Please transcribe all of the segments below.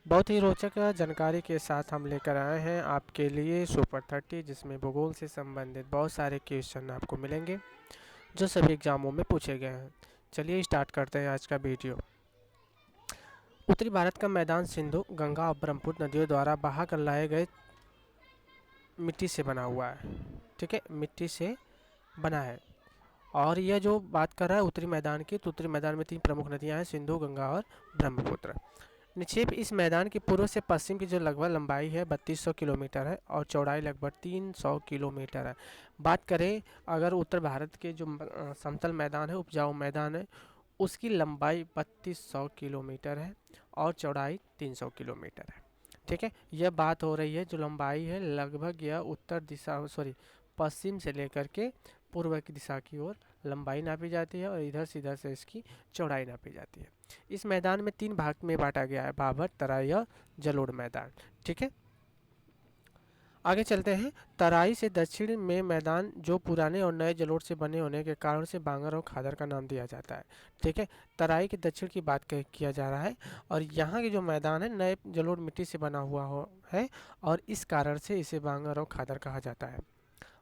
बहुत ही रोचक जानकारी के साथ हम लेकर आए हैं आपके लिए सुपर 30, जिसमें भूगोल से संबंधित बहुत सारे क्वेश्चन आपको मिलेंगे जो सभी एग्जामों में पूछे गए हैं। चलिए स्टार्ट करते हैं आज का वीडियो। उत्तरी भारत का मैदान सिंधु, गंगा और ब्रह्मपुत्र नदियों द्वारा बहा कर लाए गए मिट्टी से बना हुआ है। ठीक है, मिट्टी से बना है। और यह जो बात कर रहा है उत्तरी मैदान की, तो उत्तरी मैदान में 3 प्रमुख नदियां हैं, सिंधु, गंगा और ब्रह्मपुत्र। निक्षेप इस मैदान की पूर्व से पश्चिम की जो लगभग लंबाई है 3200 किलोमीटर है और चौड़ाई लगभग 300 किलोमीटर है। बात करें अगर उत्तर भारत के जो समतल मैदान है, उपजाऊ मैदान है, उसकी लंबाई 3200 किलोमीटर है और चौड़ाई 300 किलोमीटर है। ठीक है, यह बात हो रही है जो लंबाई है लगभग यह उत्तर दिशा पश्चिम से लेकर के पूर्व की दिशा की ओर लंबाई नापी जाती है और इधर से इधर से इसकी चौड़ाई नापी जाती है। इस मैदान में 3 भाग में बांटा गया है, भाबर, तराई और जलोढ़ मैदान। ठीक है, आगे चलते हैं। तराई से दक्षिण में मैदान जो पुराने और नए जलोढ़ से बने होने के कारण से बांगर और खादर का नाम दिया जाता है। ठीक है, तराई के दक्षिण की बात किया जा रहा है और यहाँ के जो मैदान है नए जलोढ़ मिट्टी से बना हुआ है और इस कारण से इसे बांगर और खादर कहा जाता है।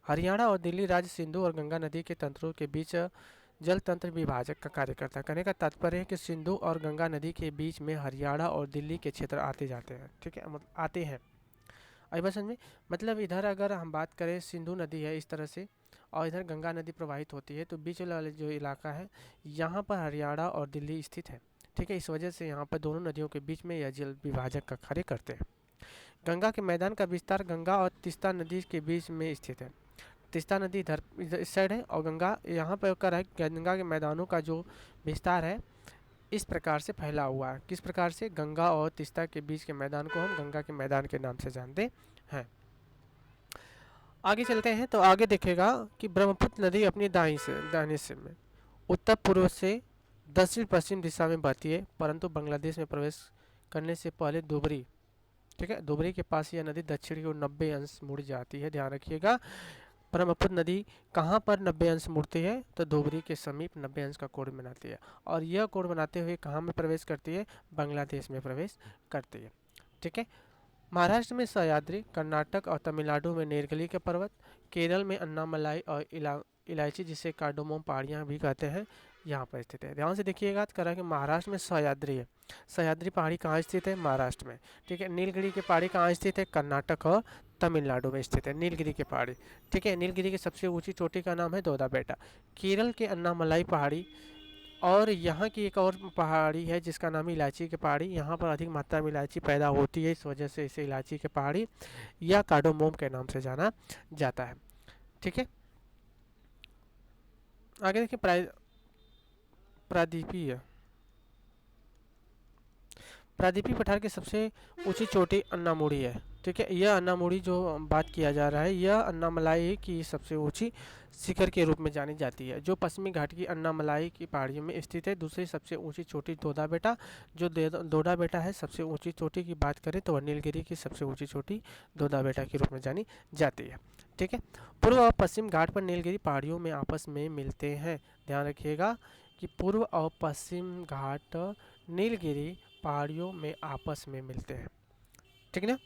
हरियाणा और दिल्ली राज्य सिंधु और गंगा नदी के तंत्रों के बीच जल तंत्र विभाजक का कार्य करता है। कहने का तात्पर्य है कि सिंधु और गंगा नदी के बीच में हरियाणा और दिल्ली के क्षेत्र आते जाते हैं। ठीक है, मतलब आते हैं। आई बात समझ में? मतलब इधर अगर हम बात करें, सिंधु नदी है इस तरह से और इधर गंगा नदी प्रवाहित होती है, तो बीच वाला जो इलाका है यहाँ पर हरियाणा और दिल्ली स्थित है। ठीक है, इस वजह से यहाँ पर दोनों नदियों के बीच में यह जल विभाजक का कार्य करते हैं। गंगा के मैदान का विस्तार गंगा और तीस्ता नदी के बीच में स्थित है। तीस्ता नदी इधर इस साइड है और गंगा यहाँ पर कर है। गंगा के मैदानों का जो विस्तार है इस प्रकार से फैला हुआ है। किस प्रकार से? गंगा और तीस्ता के बीच के मैदान को हम गंगा के मैदान के नाम से जानते हैं। आगे चलते हैं तो आगे देखेगा कि ब्रह्मपुत्र नदी अपनी दाहिने से में उत्तर पूर्व से दक्षिण पश्चिम दिशा में बहती है, परंतु बांग्लादेश में प्रवेश करने से पहले धुबरी, ठीक है, धुबरी के पास यह नदी दक्षिण की ओर 90 अंश मुड़ जाती है। ध्यान रखिएगा, ब्रह्मपुत्र नदी कहाँ पर 90 अंश मुड़ती है? तो धुबरी के समीप 90 अंश का कोण बनाती है और यह कोण बनाते हुए कहाँ में प्रवेश करती है? बांग्लादेश में प्रवेश करती है। ठीक है, महाराष्ट्र में सह्याद्री, कर्नाटक और तमिलनाडु में नीलगिरी के पर्वत, केरल में अन्नामलाई और इलायची जिसे कार्डोमोम पहाड़ियाँ भी कहते हैं यहाँ पर स्थित है। ध्यान से देखिएगा तो कह कि महाराष्ट्र में सह्याद्री है। सह्याद्री पहाड़ी कहाँ स्थित है? महाराष्ट्र में। ठीक है, नीलगिरी की पहाड़ी कहाँ स्थित है? कर्नाटक और तमिलनाडु में स्थित है नीलगिरी की पहाड़ी। ठीक है, नीलगिरी की सबसे ऊंची चोटी का नाम है दोदा बेटा। केरल के अन्नामलाई पहाड़ी और यहाँ की एक और पहाड़ी है जिसका नाम है इलायची की पहाड़ी। यहाँ पर अधिक मात्रा में इलायची पैदा होती है, इस वजह से इसे इलायची की पहाड़ी या कार्डोमोम के नाम से जाना जाता है। ठीक है, आगे देखिए प्रादीपीय प्रादीपीय पठार की सबसे ऊंची चोटी अन्नामुड़ी है। ठीक है, यह अन्नामुड़ी जो बात किया जा रहा है यह अन्नामलाई की सबसे ऊंची शिखर के रूप में जानी जाती है, जो पश्चिमी घाट की अन्नामलाई की पहाड़ियों में स्थित है। दूसरी सबसे ऊंची चोटी दोदा बेटा, जो दोदा बेटा है सबसे ऊंची चोटी की बात करें तो नीलगिरी की सबसे ऊंची चोटी दोदा बेटा के रूप में जानी जाती है। ठीक है, पूर्व और पश्चिम घाट पर नीलगिरी पहाड़ियों में आपस में मिलते हैं। ध्यान रखिएगा कि पूर्व और पश्चिम घाट नीलगिरी पहाड़ियों में आपस में मिलते हैं। ठीक है ना,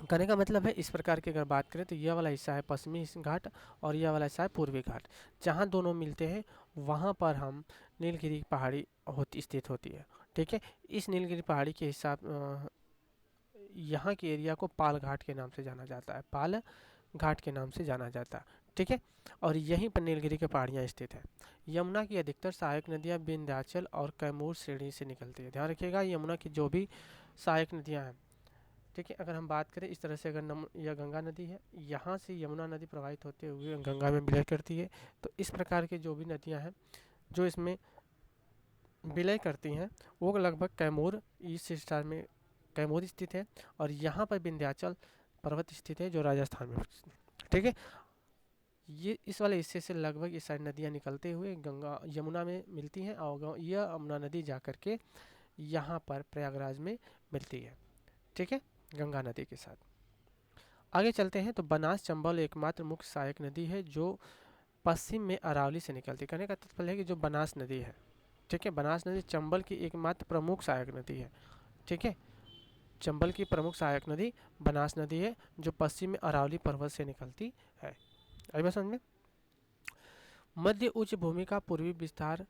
कहने का मतलब है इस प्रकार की अगर बात करें तो यह वाला हिस्सा है पश्चिमी घाट और यह वाला हिस्सा है पूर्वी घाट। जहाँ दोनों मिलते हैं वहाँ पर हम नीलगिरी पहाड़ी स्थित होती है। ठीक है, इस नीलगिरी पहाड़ी के हिसाब यहाँ के एरिया को पाल घाट के नाम से जाना जाता है, पाल घाट के नाम से जाना जाता है। ठीक है, और यहीं पर नीलगिरी की पहाड़ियाँ स्थित है। यमुना की अधिकतर सहायक नदियाँ विंध्याचल और कैमूर श्रेणी से निकलती है। ध्यान रखिएगा, यमुना की जो भी सहायक नदियाँ हैं, ठीक है, अगर हम बात करें इस तरह से, अगर यह गंगा नदी है, यहाँ से यमुना नदी प्रवाहित होते हुए गंगा में विलय करती है, तो इस प्रकार की जो भी नदियाँ हैं जो इसमें विलय करती हैं वो लगभग कैमूर ईस्ट स्टार में कैमूर स्थित है और यहाँ पर विंध्याचल पर्वत स्थित है जो राजस्थान में। ठीक है, ये इस वाले हिस्से से लगभग इस साइड नदियाँ निकलते हुए गंगा यमुना में मिलती हैं और यह यमुना नदी जा कर के यहाँ पर प्रयागराज में मिलती है। ठीक है, गंगा नदी के साथ आगे चलते हैं तो बनास चंबल एकमात्र मुख्य सहायक नदी है जो पश्चिम में अरावली से निकलती है। कहने का तात्पर्य है कि जो बनास नदी है, ठीक है, बनास नदी चंबल की एकमात्र प्रमुख सहायक नदी है। ठीक है, चंबल की प्रमुख सहायक नदी बनास नदी है, जो पश्चिम में अरावली पर्वत से निकलती है। आई बात समझ में। मध्य उच्च भूमि का पूर्वी विस्तार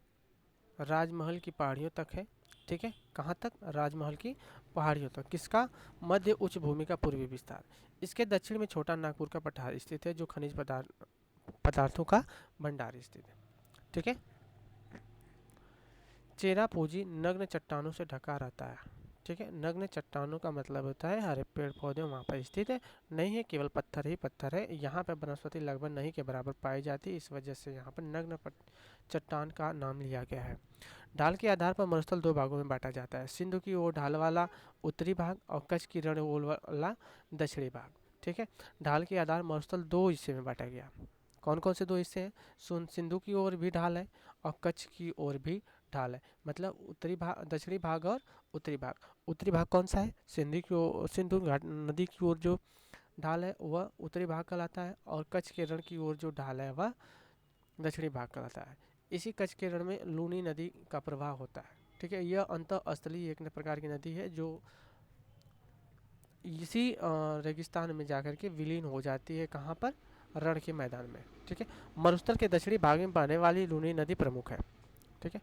राजमहल की पहाड़ियों तक है। ठीक है, कहाँ तक? राजमहल की पहाड़ियों तक। किसका? मध्य उच्च भूमि का पूर्वी विस्तार। इसके दक्षिण में छोटा नागपुर का पठार स्थित है, जो खनिज पदार्थों का भंडार स्थित है। ठीक है। चेरापूंजी नग्न चट्टानों से ढका रहता है। ठीक है, नग्न चट्टानों का मतलब होता है हरे पेड़ पौधे वहाँ पर स्थित है, नहीं है, केवल पत्थर ही पत्थर है। यहाँ पर वनस्पति लगभग नहीं के बराबर पाई जाती है, इस वजह से यहाँ पर नग्न चट्टान का नाम लिया गया है। ढाल के आधार पर मरुस्थल दो भागों में बांटा जाता है, सिंधु की ओर ढाल वाला उत्तरी भाग और कच्छ की रण ओर वाला दक्षिणी भाग। ठीक है, ढाल के आधार मरुस्थल दो हिस्से में बांटा गया। कौन कौन से दो हिस्से हैं? सिंधु की ओर भी ढाल है और कच्छ की ओर भी ढाल है, मतलब उत्तरी भाग, दक्षिणी भाग और उत्तरी भाग। उत्तरी भाग कौन सा है? सिंधु की ओर, सिंधु घाट नदी की ओर जो ढाल है वह उत्तरी भाग कहलाता है, और कच्छ के रण की ओर जो ढाल है वह दक्षिणी भाग कहलाता है। इसी कच्छ के रण में लूनी नदी का प्रवाह होता है। ठीक है, यह अंतःस्थलीय एक प्रकार की नदी है, जो इसी रेगिस्तान में जाकर के विलीन हो जाती है। कहाँ पर? रण के मैदान में। ठीक है, मरुस्थल के दक्षिणी भाग में बहने वाली लूनी नदी प्रमुख है। ठीक है,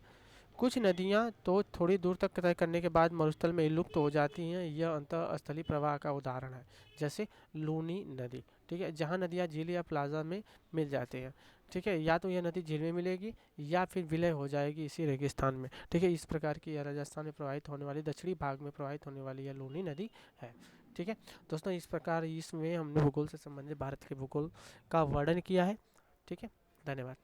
कुछ नदियां तो थोड़ी दूर तक तय करने के बाद मरुस्थल में लुप्त हो जाती हैं, यह अंतःस्थलीय प्रवाह का उदाहरण है, जैसे लूनी नदी। ठीक है, जहाँ नदियाँ झील या प्लाजा में मिल जाती हैं। ठीक है, या तो यह नदी झील में मिलेगी या फिर विलय हो जाएगी इसी रेगिस्तान में। ठीक है, इस प्रकार की यह राजस्थान में प्रवाहित होने वाली, दक्षिणी भाग में प्रवाहित होने वाली यह लूनी नदी है। ठीक है दोस्तों, इस प्रकार इसमें हमने भूगोल से संबंधित भारत के भूगोल का वर्णन किया है। ठीक है, धन्यवाद।